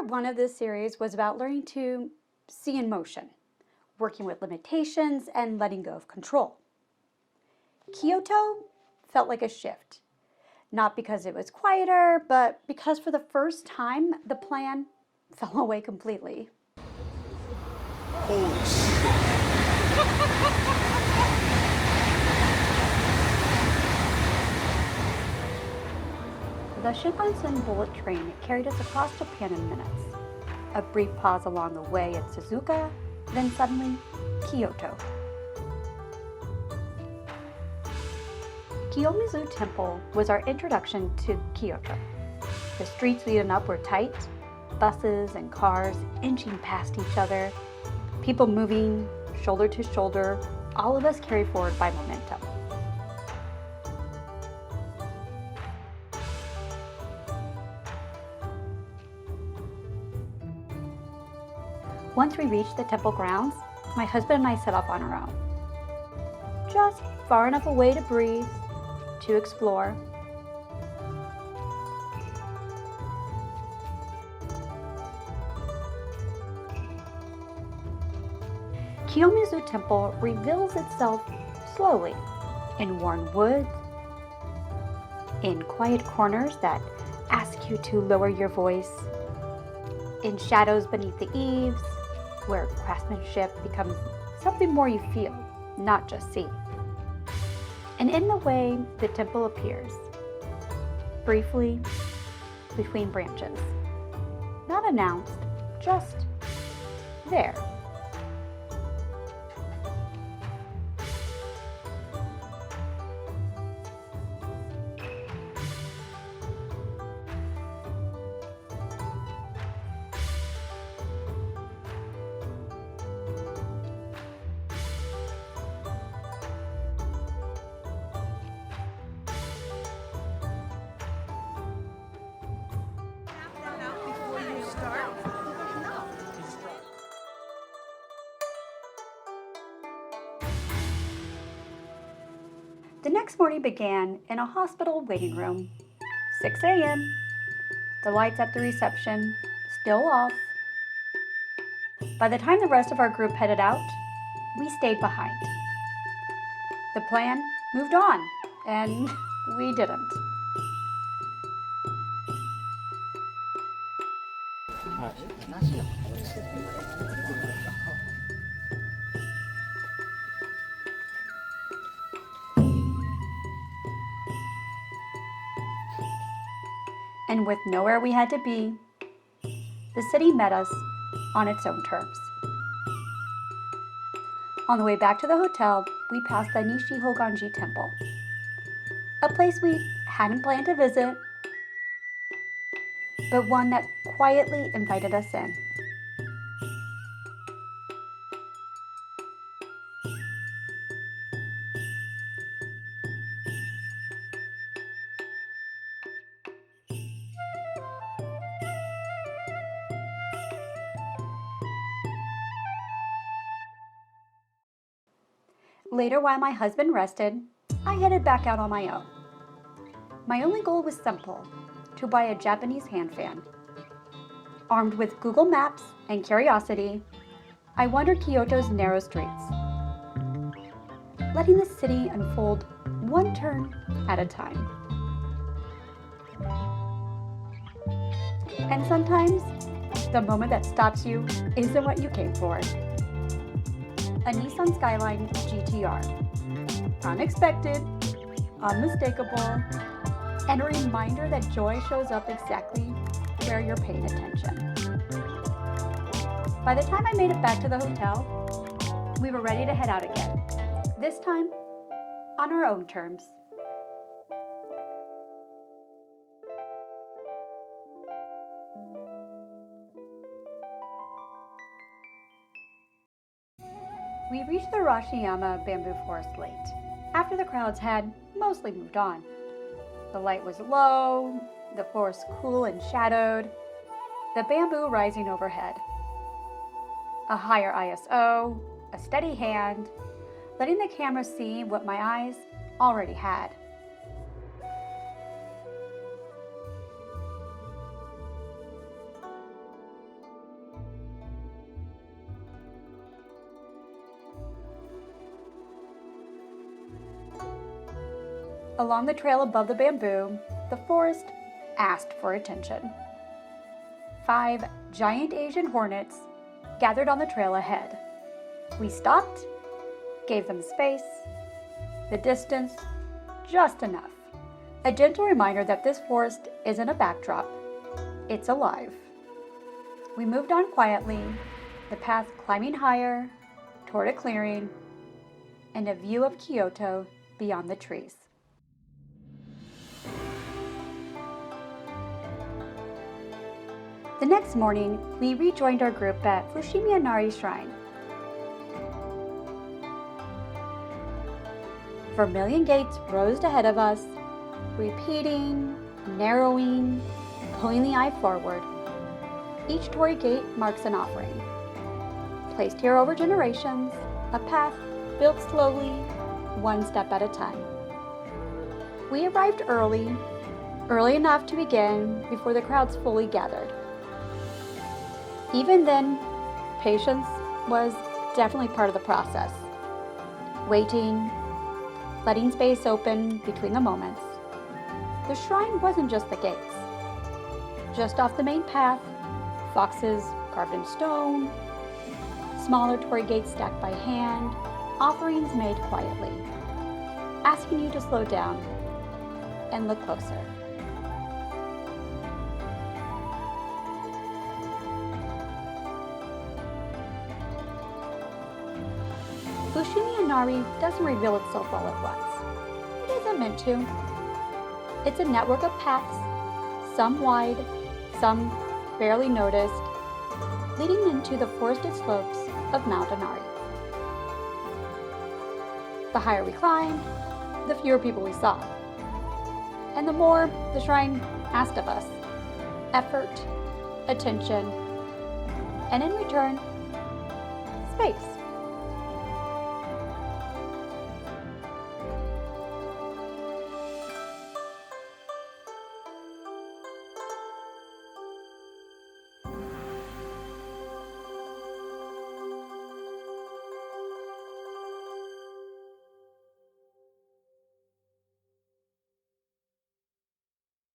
part one of this series was about learning to see in motion, working with limitations and letting go of control. Kyoto felt like a shift, not because it was quieter, but because for the first time, the plan fell away completely. Holy shit. The Shinkansen bullet train carried us across Japan in minutes. A brief pause along the way at Suzuka, then suddenly, Kyoto. Kiyomizu Temple was our introduction to Kyoto. The streets leading up were tight, buses and cars inching past each other, people moving shoulder to shoulder, all of us carried forward by momentum. Once we reached the temple grounds, my husband and I set off on our own. Just far enough away to breathe, to explore. Kiyomizu Temple reveals itself slowly in worn woods, in quiet corners that ask you to lower your voice, in shadows beneath the eaves, where craftsmanship becomes something more you feel, not just see. And in the way the temple appears, briefly, between branches. Not announced, just there. The next morning began in a hospital waiting room. 6 a.m. The lights at the reception still off. By the time the rest of our group headed out, we stayed behind. The plan moved on, and we didn't. And with nowhere we had to be, the city met us on its own terms. On the way back to the hotel, we passed the Nishi-Hoganji Temple, a place we hadn't planned to visit, but one that quietly invited us in. Later, while my husband rested, I headed back out on my own. My only goal was simple, to buy a Japanese hand fan. Armed with Google Maps and curiosity, I wandered Kyoto's narrow streets, letting the city unfold one turn at a time. And sometimes, the moment that stops you isn't what you came for. A Nissan Skyline GTR. Unexpected, unmistakable, and a reminder that joy shows up exactly where you're paying attention. By the time I made it back to the hotel, we were ready to head out again. This time, on our own terms. We reached the Arashiyama bamboo forest late, after the crowds had mostly moved on. The light was low, the forest cool and shadowed, the bamboo rising overhead. A higher ISO, a steady hand, letting the camera see what my eyes already had. Along the trail above the bamboo, the forest asked for attention. 5 giant Asian hornets gathered on the trail ahead. We stopped, gave them space, the distance, just enough. A gentle reminder that this forest isn't a backdrop, it's alive. We moved on quietly, the path climbing higher toward a clearing and a view of Kyoto beyond the trees. The next morning, we rejoined our group at Fushimi Inari Shrine. Vermilion gates rose ahead of us, repeating, narrowing, pulling the eye forward. Each torii gate marks an offering. Placed here over generations, a path built slowly, one step at a time. We arrived early enough to begin before the crowds fully gathered. Even then, patience was definitely part of the process. Waiting, letting space open between the moments. The shrine wasn't just the gates. Just off the main path, boxes carved in stone, smaller torii gates stacked by hand, offerings made quietly, asking you to slow down and look closer. Fushimi Inari doesn't reveal itself all at once. It isn't meant to. It's a network of paths, some wide, some barely noticed, leading into the forested slopes of Mount Inari. The higher we climbed, the fewer people we saw, and the more the shrine asked of us: effort, attention, and in return, space.